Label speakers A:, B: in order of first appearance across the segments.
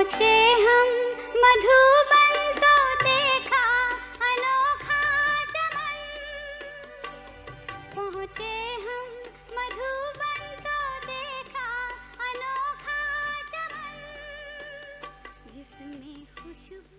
A: पहुँचे हम मधुबन तो देखा अनोखा चमन। पहुँचे हम मधुबन तो देखा अनोखा चमन, जिसमें खुशबू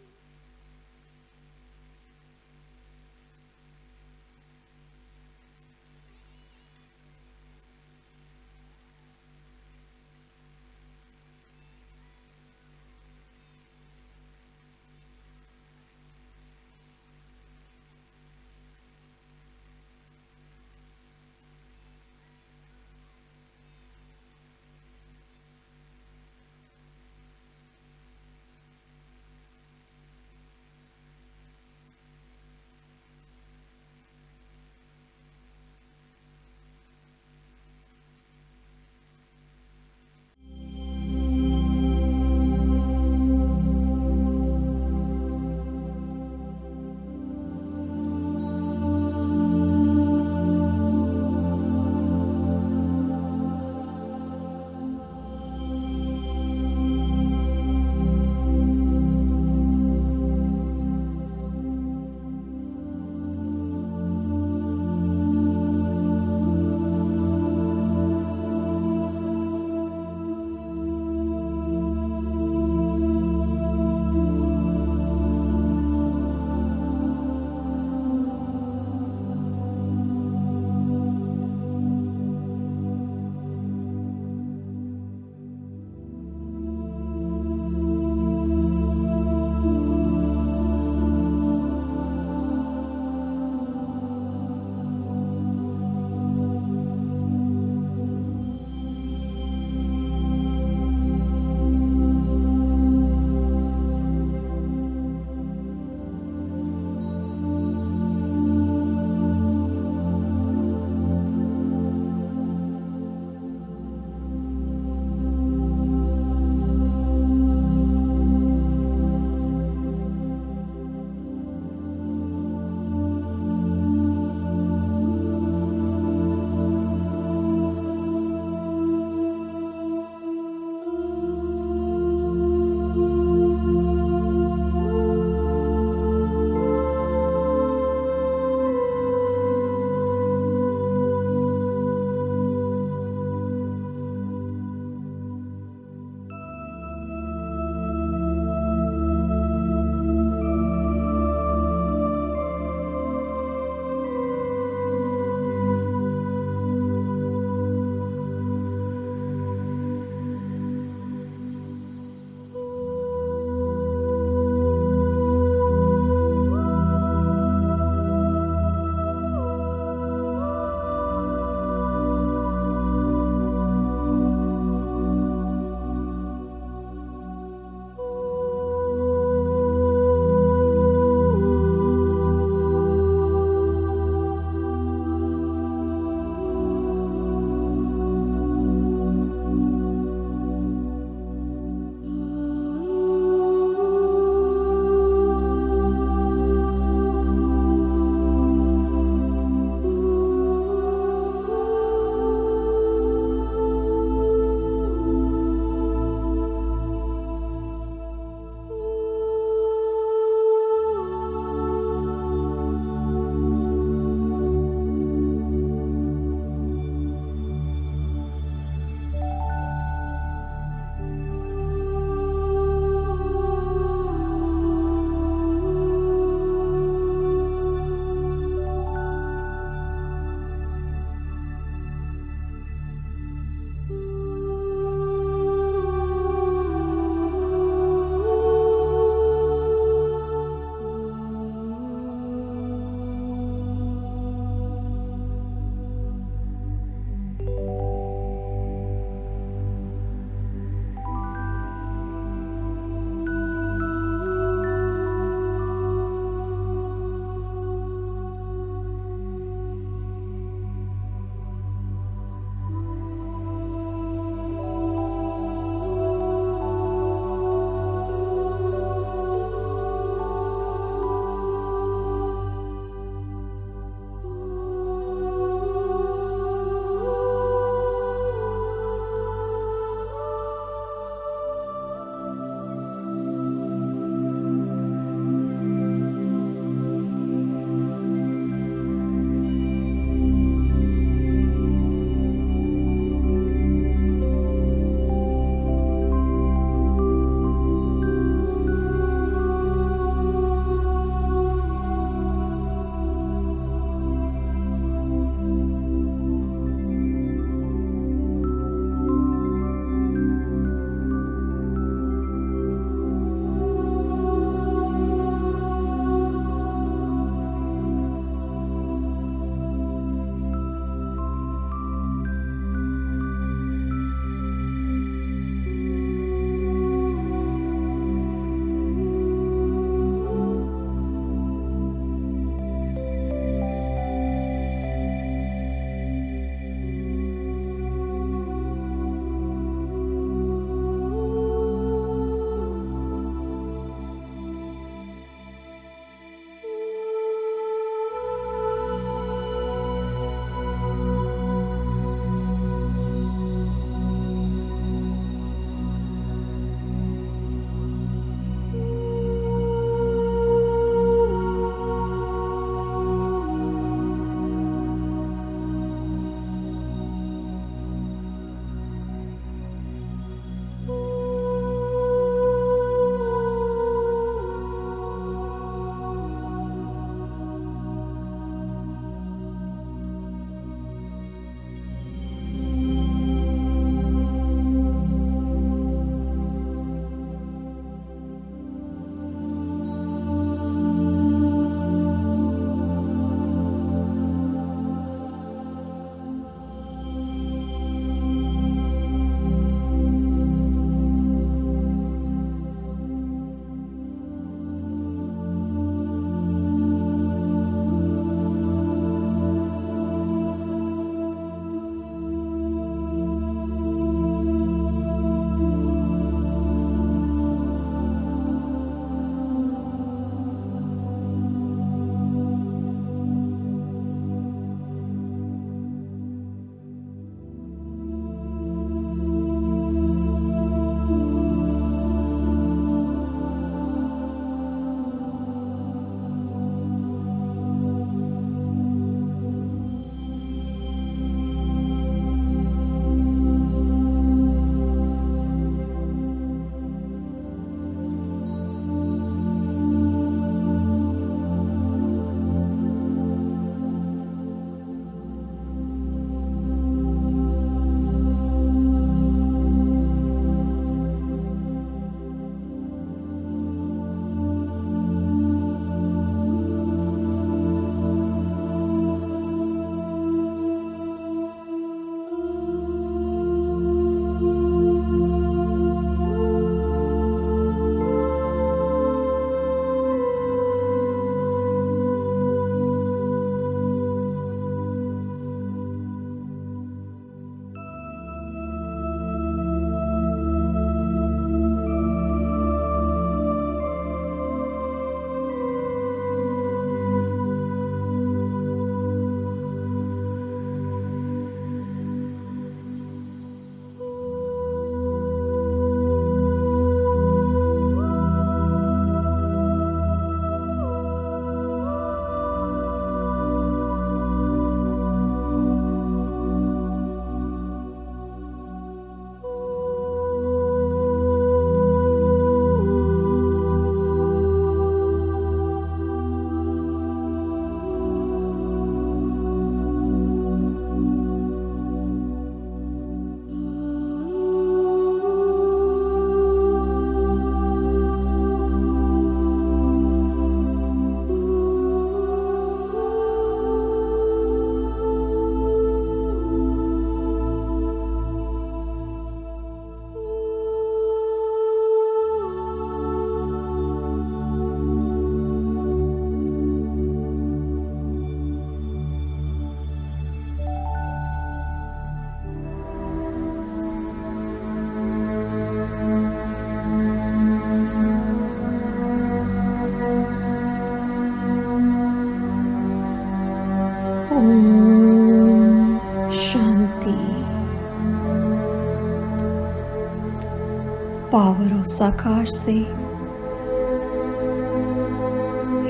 B: पावर ऑफ साकाश से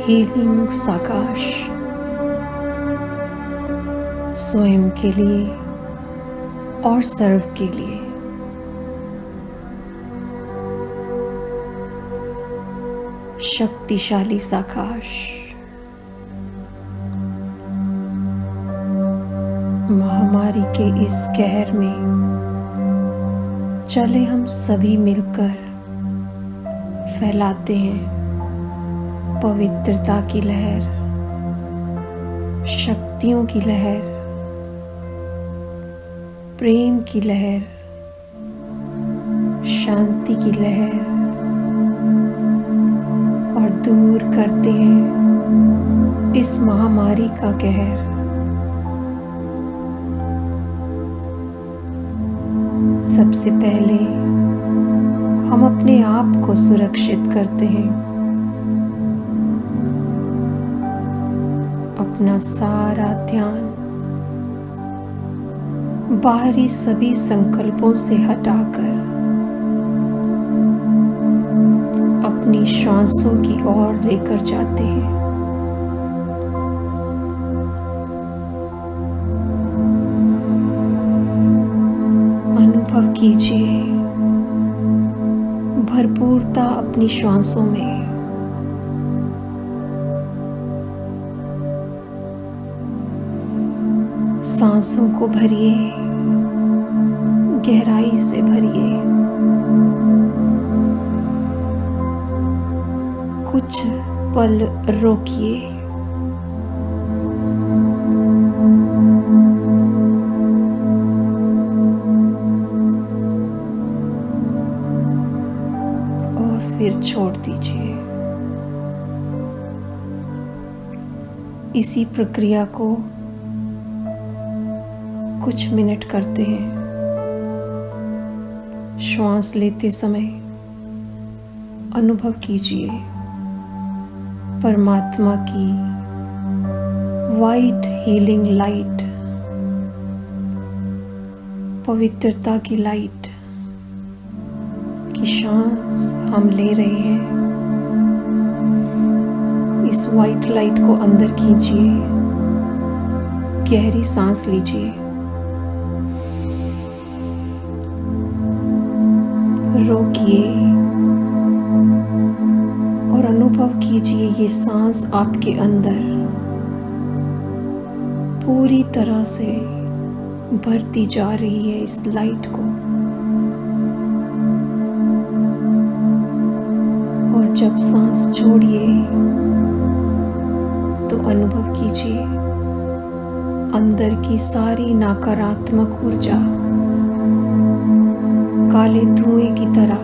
B: हीलिंग साकाश स्वयं के लिए और सर्व के लिए। शक्तिशाली साकाश महामारी के इस कहर में चले हम सभी मिलकर फैलाते हैं पवित्रता की लहर, शक्तियों की लहर, प्रेम की लहर, शांति की लहर, और दूर करते हैं इस महामारी का कहर। सबसे पहले हम अपने आप को सुरक्षित करते हैं। अपना सारा ध्यान बाहरी सभी संकल्पों से हटाकर अपनी श्वासों की ओर लेकर जाते हैं। अनुभव कीजिए भरपूरता अपनी श्वासों में। सांसों को भरिए, गहराई से भरिए। कुछ पल रोकिए। और फिर छोड़ दीजिए। इसी प्रक्रिया को कुछ मिनट करते हैं। श्वास लेते समय अनुभव कीजिए परमात्मा की वाइट हीलिंग लाइट, पवित्रता की लाइट की सांस हम ले रहे हैं। इस वाइट लाइट को अंदर खींचिए, गहरी सांस लीजिए, रोकिए और अनुभव कीजिए ये सांस आपके अंदर पूरी तरह से भरती जा रही है इस लाइट को। और जब सांस छोड़िए तो अनुभव कीजिए अंदर की सारी नकारात्मक ऊर्जा काले धुएं की तरह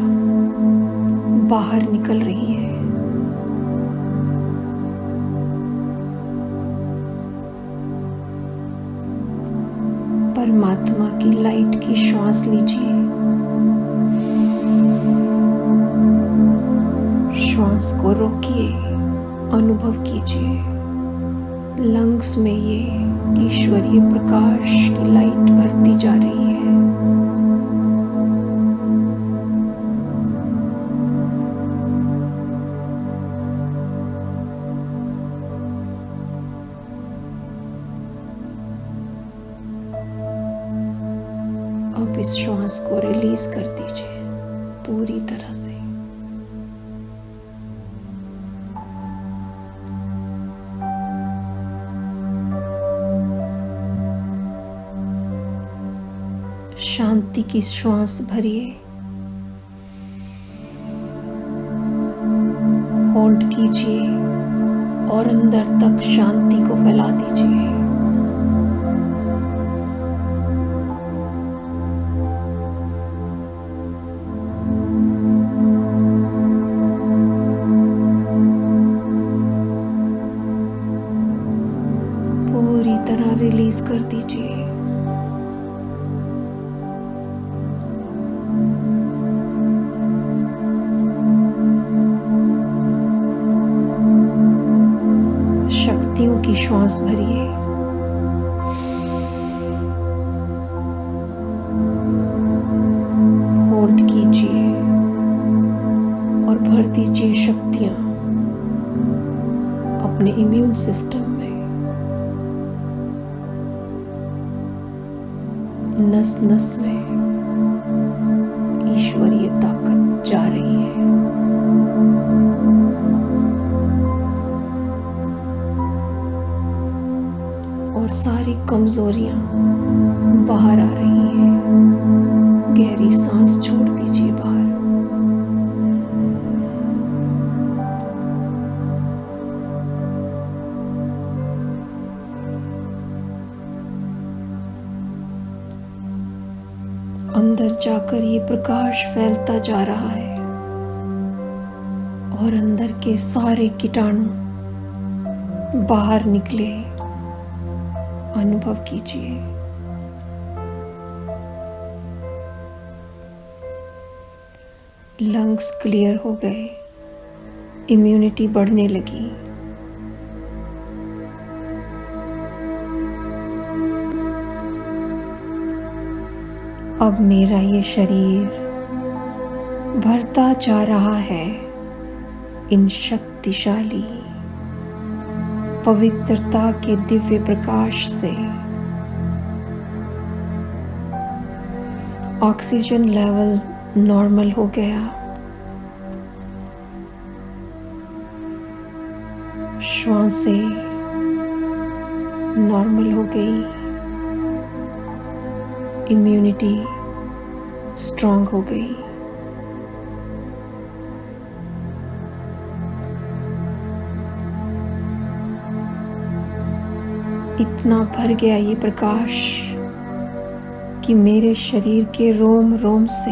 B: बाहर निकल रही है। परमात्मा की लाइट की श्वास लीजिए। श्वास को रोकिए, अनुभव कीजिए लंग्स में ये ईश्वरीय प्रकाश की लाइट भरती जा रही है। अब इस श्वास को रिलीज कर दीजिए पूरी तरह से। शांति की श्वास भरिए, होल्ड कीजिए और अंदर तक शांति को फैला दीजिए। पूरी तरह रिलीज कर दीजिए। शक्तियों की श्वास भरिए। होल्ड कीजिए और भर दीजिए शक्तियां अपने इम्यून सिस्टम में। नस नस में ईश्वरीय ताकत जा रही है। और सारी कमजोरियां बाहर आ रही हैं। गहरी सांस छोड़ दीजिए बाहर। अंदर जाकर ये प्रकाश फैलता जा रहा है और अंदर के सारे कीटाणु बाहर निकले अनुभव कीजिए। लंग्स क्लियर हो गए, इम्यूनिटी बढ़ने लगी। अब मेरा ये शरीर भरता जा रहा है इन शक्तिशाली पवित्रता के दिव्य प्रकाश से। ऑक्सीजन लेवल नॉर्मल हो गया। श्वासें नॉर्मल हो गई। इम्यूनिटी स्ट्रांग हो गई। इतना भर गया ये प्रकाश कि मेरे शरीर के रोम रोम से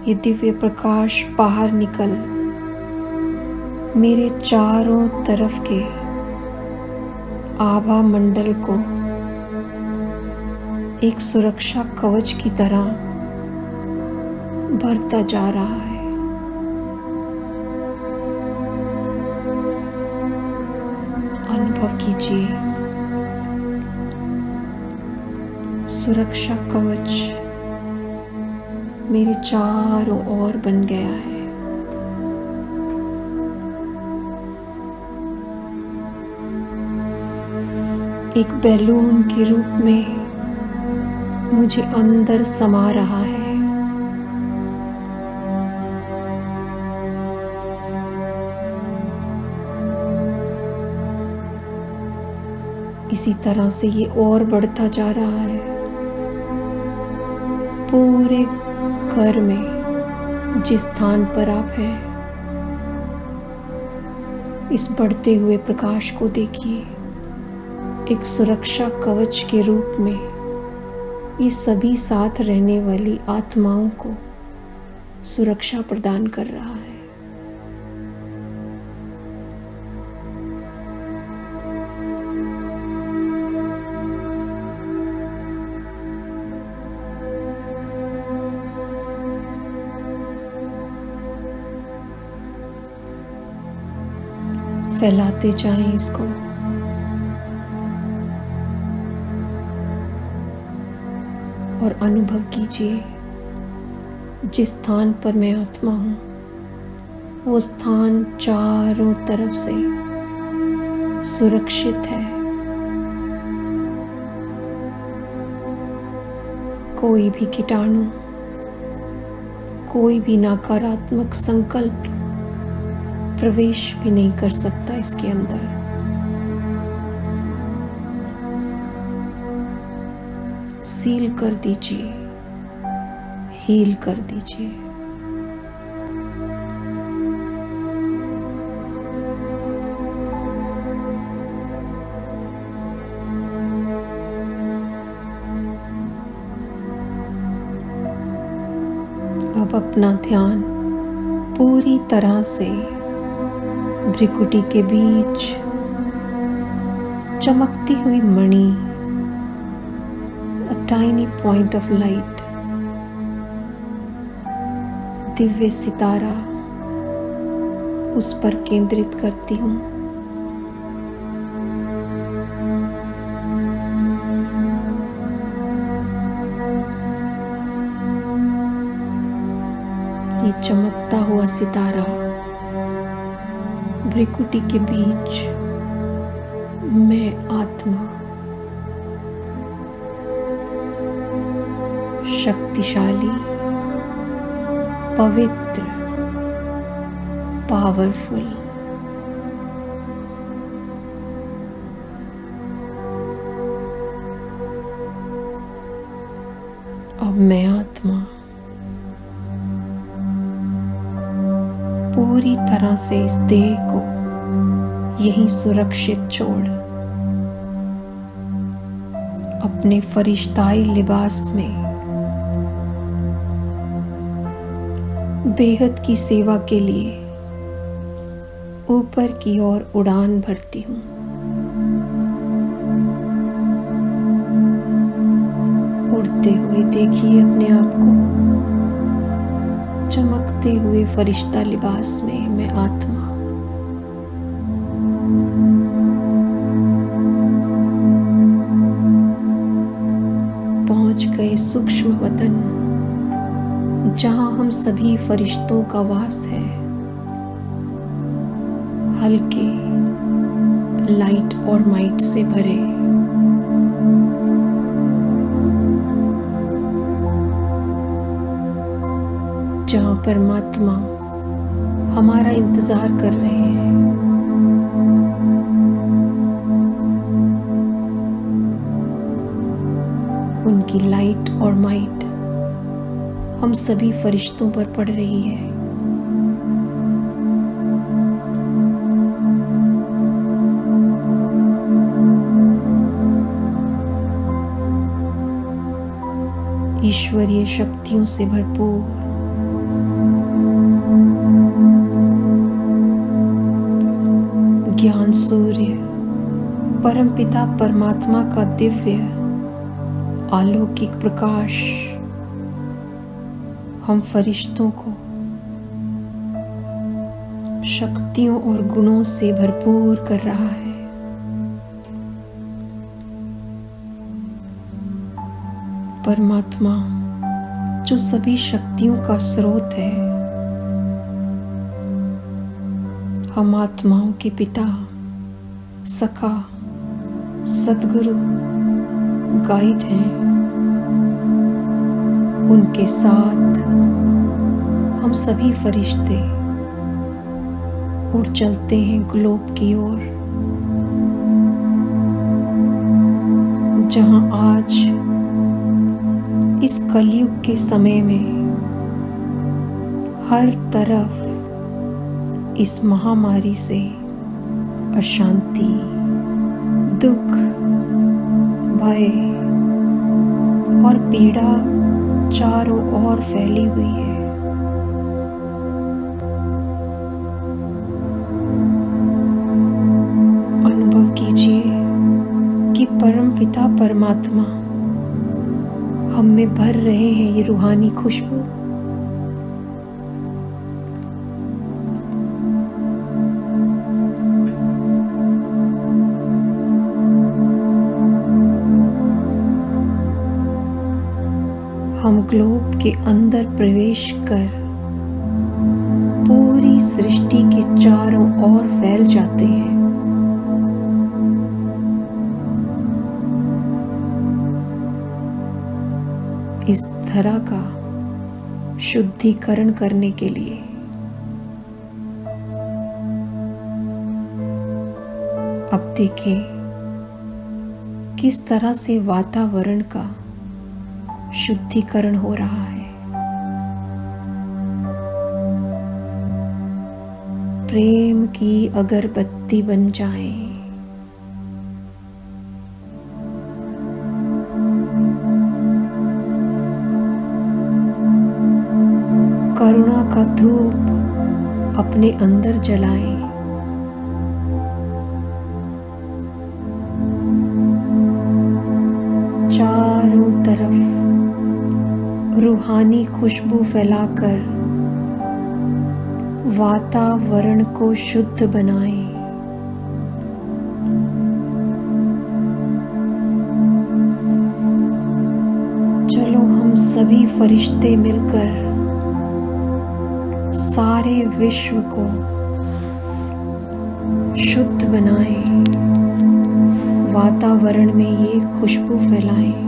B: ये दिव्य प्रकाश बाहर निकल मेरे चारों तरफ के आभा मंडल को एक सुरक्षा कवच की तरह भरता जा रहा है। अनुभव कीजिए, सुरक्षा कवच मेरे चारों ओर बन गया है। एक बैलून के रूप में मुझे अंदर समा रहा है। इसी तरह से ये और बढ़ता जा रहा है। पूरे घर में जिस स्थान पर आप हैं, इस बढ़ते हुए प्रकाश को देखिए। एक सुरक्षा कवच के रूप में ये सभी साथ रहने वाली आत्माओं को सुरक्षा प्रदान कर रहा है। फैलाते जाएं इसको। और अनुभव कीजिए, जिस स्थान पर मैं आत्मा हूं, वो स्थान चारों तरफ से सुरक्षित है। कोई भी कीटाणु, कोई भी नकारात्मक संकल्प प्रवेश भी नहीं कर सकता इसके अंदर। सील कर दीजिए, हील कर दीजिए। अब अपना ध्यान पूरी तरह से भ्रिकुटी के बीच चमकती हुई मणि, a tiny point of light, Divya सितारा, उस पर केंद्रित करती हूँ। ये चमकता हुआ सितारा भ्रिकुटी के बीच मैं आत्मा, शक्तिशाली, पवित्र, पावरफुल, अब मैं आत्मा पूरी तरह से इस देह को यहीं सुरक्षित छोड़ अपने फरिश्ताई लिबास में बेहद की सेवा के लिए ऊपर की ओर उड़ान भरती हूँ। उड़ते हुए देखिए अपने आप को, चमकते हुए फरिश्ता लिबास में मैं आत्मा। पहुंच गए सूक्ष्म वतन जहां हम सभी फरिश्तों का वास है। हल्के लाइट और माइट से भरे, जहां परमात्मा हमारा इंतजार कर रहे हैं। उनकी लाइट और माइट हम सभी फरिश्तों पर पड़ रही है। ईश्वरीय शक्तियों से भरपूर ज्ञान सूर्य परमपिता परमात्मा का दिव्य अलौकिक प्रकाश हम फरिश्तों को शक्तियों और गुणों से भरपूर कर रहा है। परमात्मा जो सभी शक्तियों का स्रोत है, हम आत्माओं के पिता, सखा, सद्गुरु, गाइड हैं। उनके साथ हम सभी फरिश्ते उड़ चलते हैं ग्लोब की ओर, जहां आज इस कलयुग के समय में हर तरफ इस महामारी से अशांति, दुख, भय और पीड़ा चारों ओर फैली हुई है। अनुभव कीजिए कि परमपिता परमात्मा हम में भर रहे हैं ये रूहानी खुशबू। हम ग्लोब के अंदर प्रवेश कर पूरी सृष्टि के चारों ओर फैल जाते हैं। इस धरा का शुद्धिकरण करने के लिए अब देखें किस तरह से वातावरण का शुद्धिकरण हो रहा है। प्रेम की अगरबत्ती बन जाएं। करुणा का धूप अपने अंदर जलाएं। चारों तरफ रूहानी खुशबू फैलाकर वातावरण को शुद्ध बनाएं। चलो हम सभी फरिश्ते मिलकर सारे विश्व को शुद्ध बनाएं, वातावरण में ये खुशबू फैलाएं।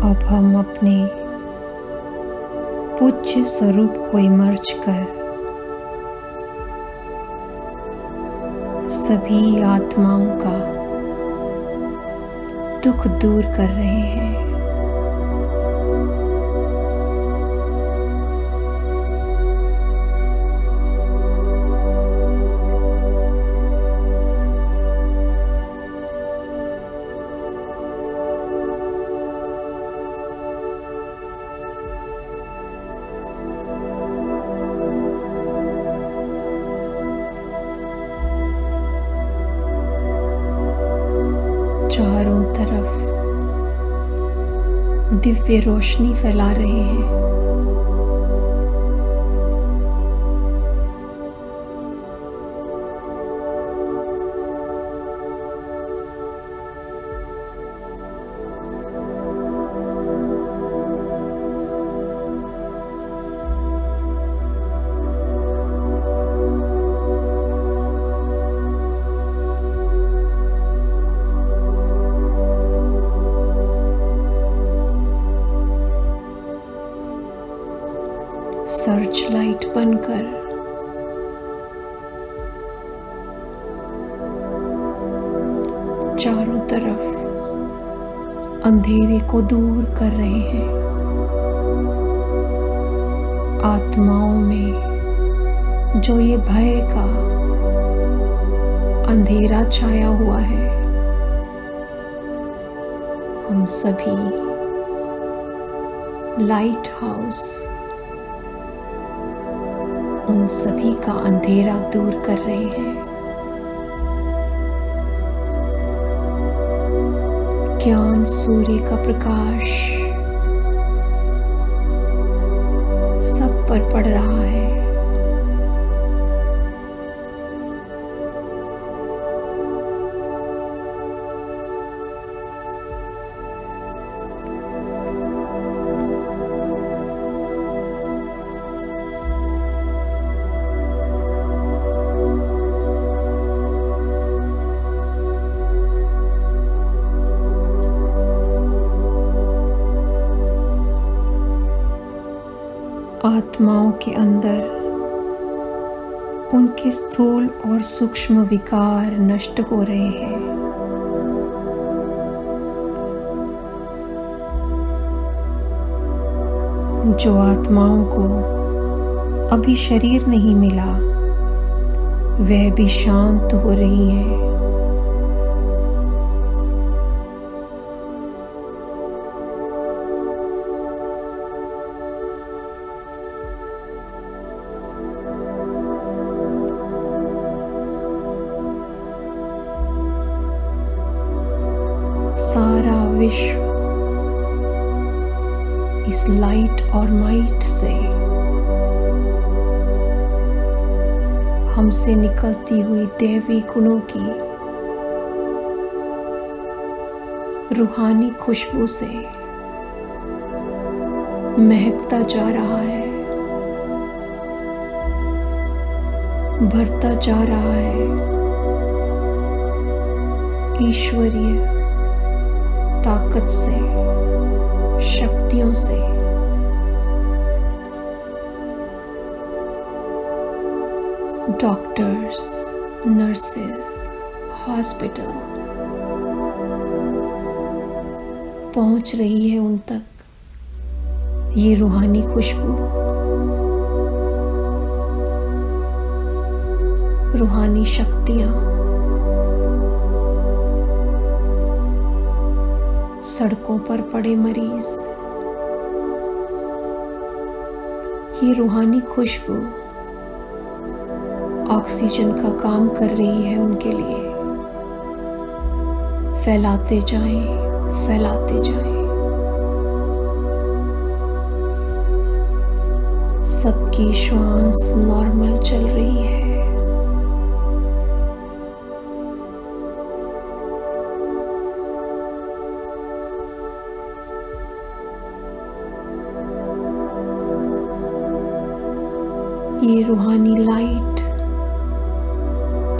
B: अब हम अपने पूज्य स्वरूप को इमर्ज कर सभी आत्माओं का दुख दूर कर रहे हैं। चारों तरफ दिव्य रोशनी फैला रहे हैं। सर्च लाइट बनकर चारों तरफ अंधेरे को दूर कर रहे हैं। आत्माओं में जो ये भय का अंधेरा छाया हुआ है, हम सभी लाइट हाउस उन सभी का अंधेरा दूर कर रहे हैं। ज्ञान सूर्य का प्रकाश सब पर पड़ रहा है। आत्माओं के अंदर उनके स्थूल और सूक्ष्म विकार नष्ट हो रहे हैं। जो आत्माओं को अभी शरीर नहीं मिला, वह भी शांत हो रही हैं। सारा विश्व इस लाइट और माइट से, हमसे निकलती हुई दैवी गुणों की रूहानी खुशबू से महकता जा रहा है, भरता जा रहा है ईश्वरीय ताकत से, शक्तियों से। डॉक्टर्स, नर्सेस, हॉस्पिटल पहुंच रही है उन तक ये रूहानी खुशबू, रूहानी शक्तियां। सड़कों पर पड़े मरीज ये रूहानी खुशबू ऑक्सीजन का काम कर रही है उनके लिए। फैलाते जाएं, फैलाते जाएं। सबकी श्वास नॉर्मल चल रही है। ये रूहानी लाइट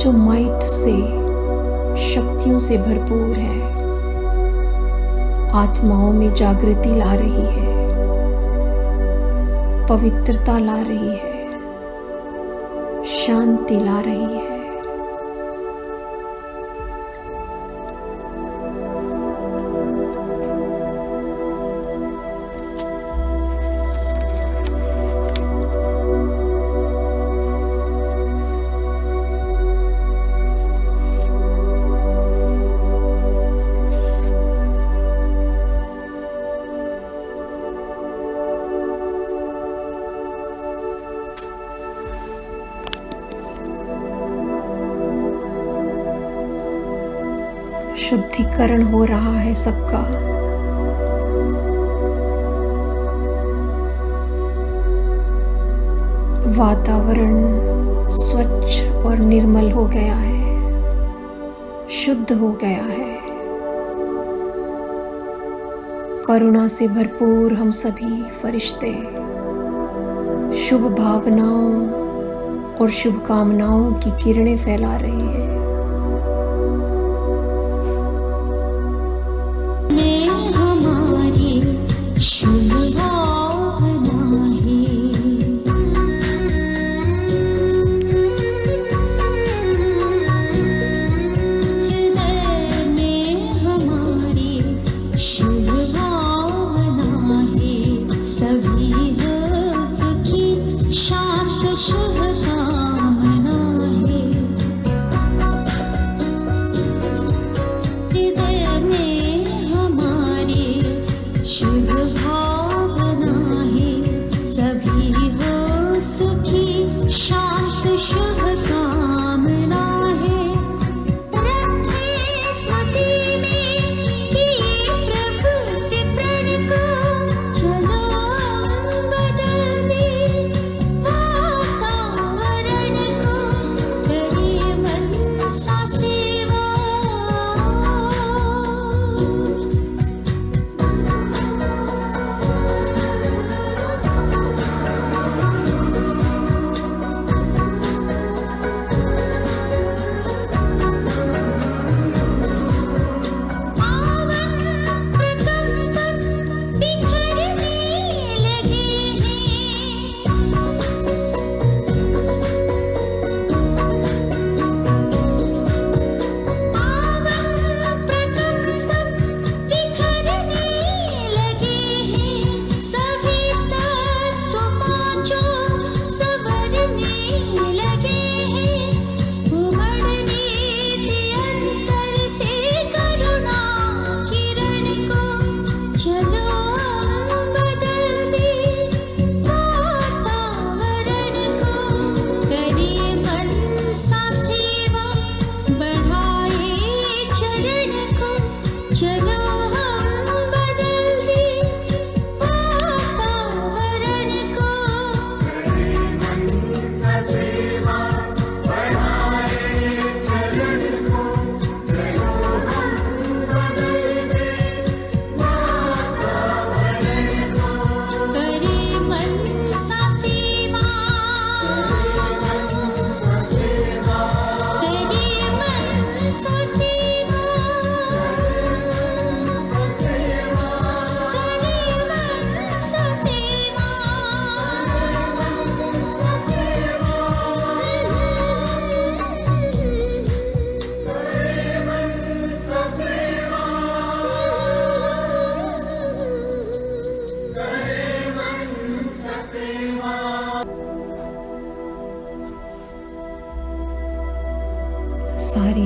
B: जो माइट से, शक्तियों से भरपूर है, आत्माओं में जागृति ला रही है, पवित्रता ला रही है, शांति ला रही है। शुद्धिकरण हो रहा है सबका। वातावरण स्वच्छ और निर्मल हो गया है, शुद्ध हो गया है। करुणा से भरपूर हम सभी फरिश्ते शुभ भावनाओं और शुभकामनाओं की किरणें फैला रहे हैं।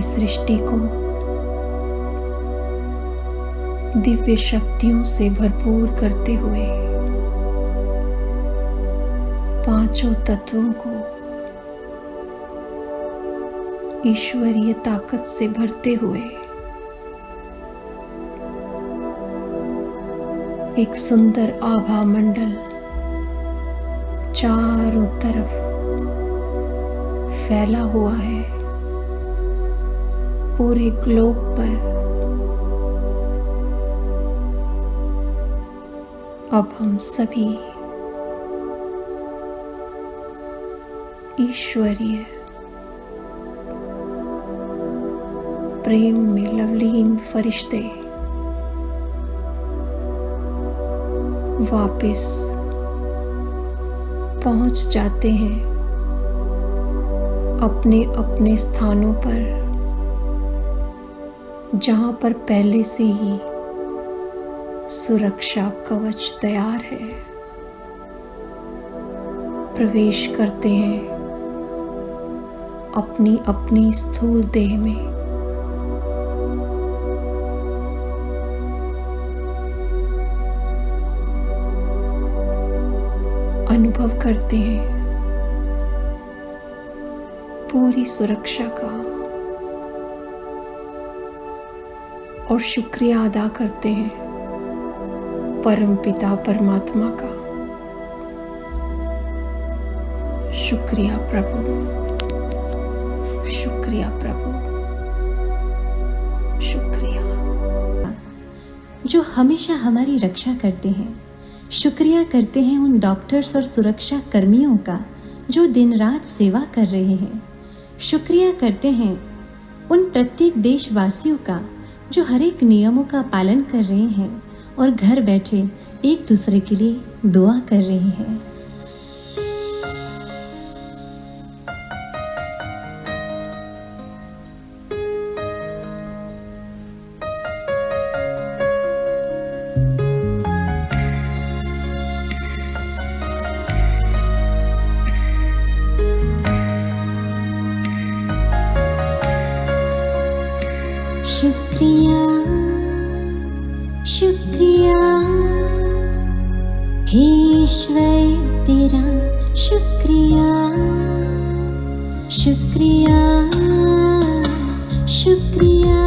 B: सारी सृष्टि को दिव्य शक्तियों से भरपूर करते हुए, पांचों तत्वों को ईश्वरीय ताकत से भरते हुए एक सुंदर आभा मंडल चारों तरफ फैला हुआ है। पूरे ग्लोब पर अब हम सभी ईश्वरीय प्रेम में लवलीन फरिश्ते वापस पहुंच जाते हैं अपने अपने स्थानों पर, जहां पर पहले से ही सुरक्षा कवच तैयार है। प्रवेश करते हैं अपनी अपनी स्थूल देह में। अनुभव करते हैं पूरी सुरक्षा का और शुक्रिया अदा करते हैं परमपिता परमात्मा का। शुक्रिया प्रभु, शुक्रिया प्रभु, शुक्रिया।
C: जो हमेशा हमारी रक्षा करते हैं। शुक्रिया करते हैं उन डॉक्टर्स और सुरक्षा कर्मियों का जो दिन रात सेवा कर रहे हैं। शुक्रिया करते हैं उन प्रत्येक देशवासियों का जो हर एक नियमों का पालन कर रहे हैं और घर बैठे एक दूसरे के लिए दुआ कर रहे हैं। शुक्रिया, शुक्रिया हे ईश्वर तेरा शुक्रिया, शुक्रिया, शुक्रिया।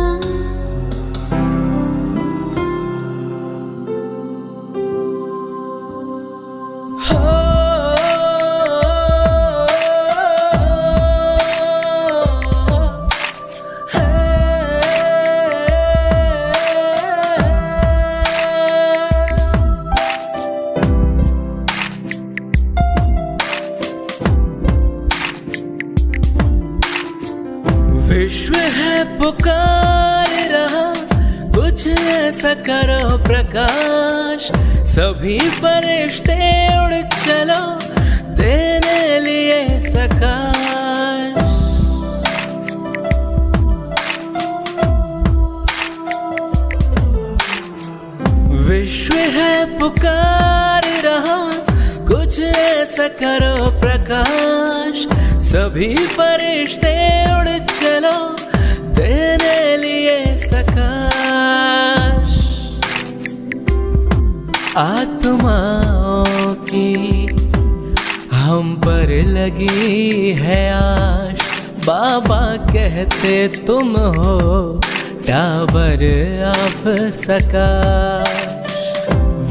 D: विश्व है पुकार रहा, कुछ ऐसा करो प्रकाश, सभी फरिश्ते उड़ चलो देने लिए सकाश। विश्व है पुकार रहा, कुछ ऐसा करो प्रकाश, सभी फरिश्ते उड़ चलो देने लिए सकाश। आत्माओं की हम पर लगी है आश, बाबा कहते तुम हो टावर ऑफ सकाश।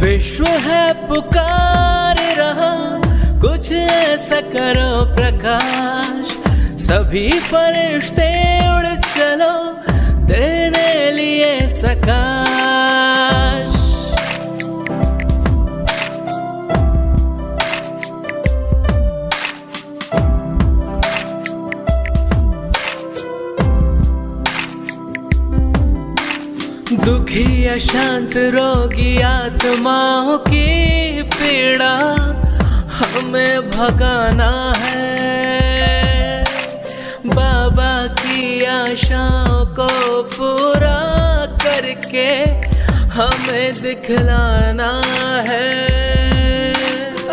D: विश्व है पुकार रहा, कुछ ऐसा करो प्रकाश, सभी फरिश्ते उड़ चलो देने लिए सकाश। दुखी अशांत रोगी आत्माओं की पीड़ा हमें भगाना है, बाबा की आशाओं को पूरा करके हमें दिखलाना है।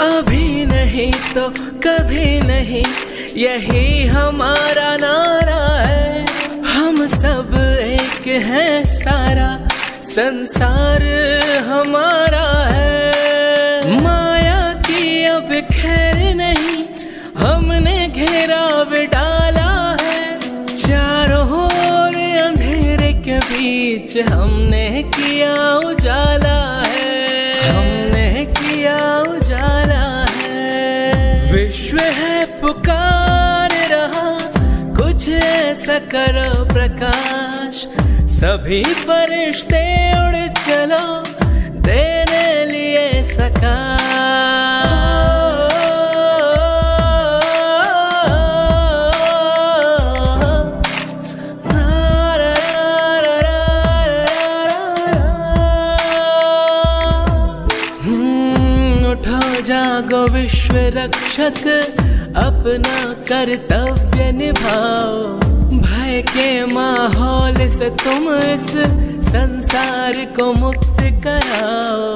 D: अभी नहीं तो कभी नहीं, यही हमारा नारा है। हम हम सब एक हैं, सारा संसार हमारा है। माया की अब खैर नहीं, हमने घेराव डाला है। चारों ओर अंधेरे के बीच हमने किया उजाला है, हमने किया उजाला है। विश्व है पुकार रहा, कुछ ऐसा करो प्रकाश। सभी फरिश्ते उड़ चलो, देने लिए सकाश। उठो जागो विश्व रक्षक, अपना कर्तव्य निभाओ। भय के माहौल से तुम इस संसार को मुक्त कराओ।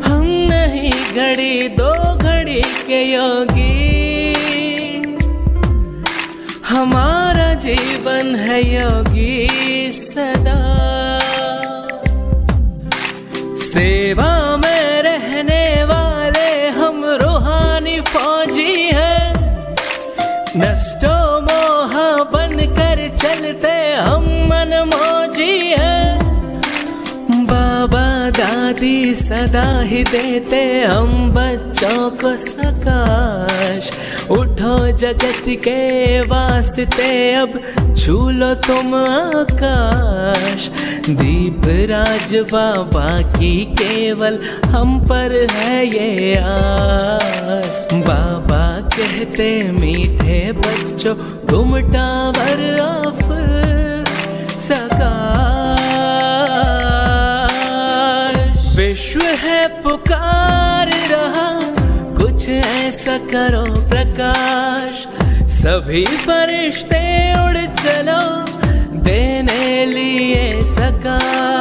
D: हम नहीं घड़ी दो घड़ी के योगी, हमारा जीवन है योगी सदा। सेवा में रहने वाले हम रूहानी फौजी हैं। नष्टो मोह बनकर चलते हम मनमौजी हैं। बाबा दादी सदा ही देते हम बच्चों को सकाश। उठो जगत के वास्ते अब छू लो तुम आकाश। दीप राज बाबा की केवल हम पर है ये आस। बाबा कहते मीठे बच्चों तुम टावर ऑफ सकाश। विश्व है पुकार रहा, कुछ ऐसा करो प्रकाश। सभी फरिश्ते उड़ चलो, देने लिए सकाश।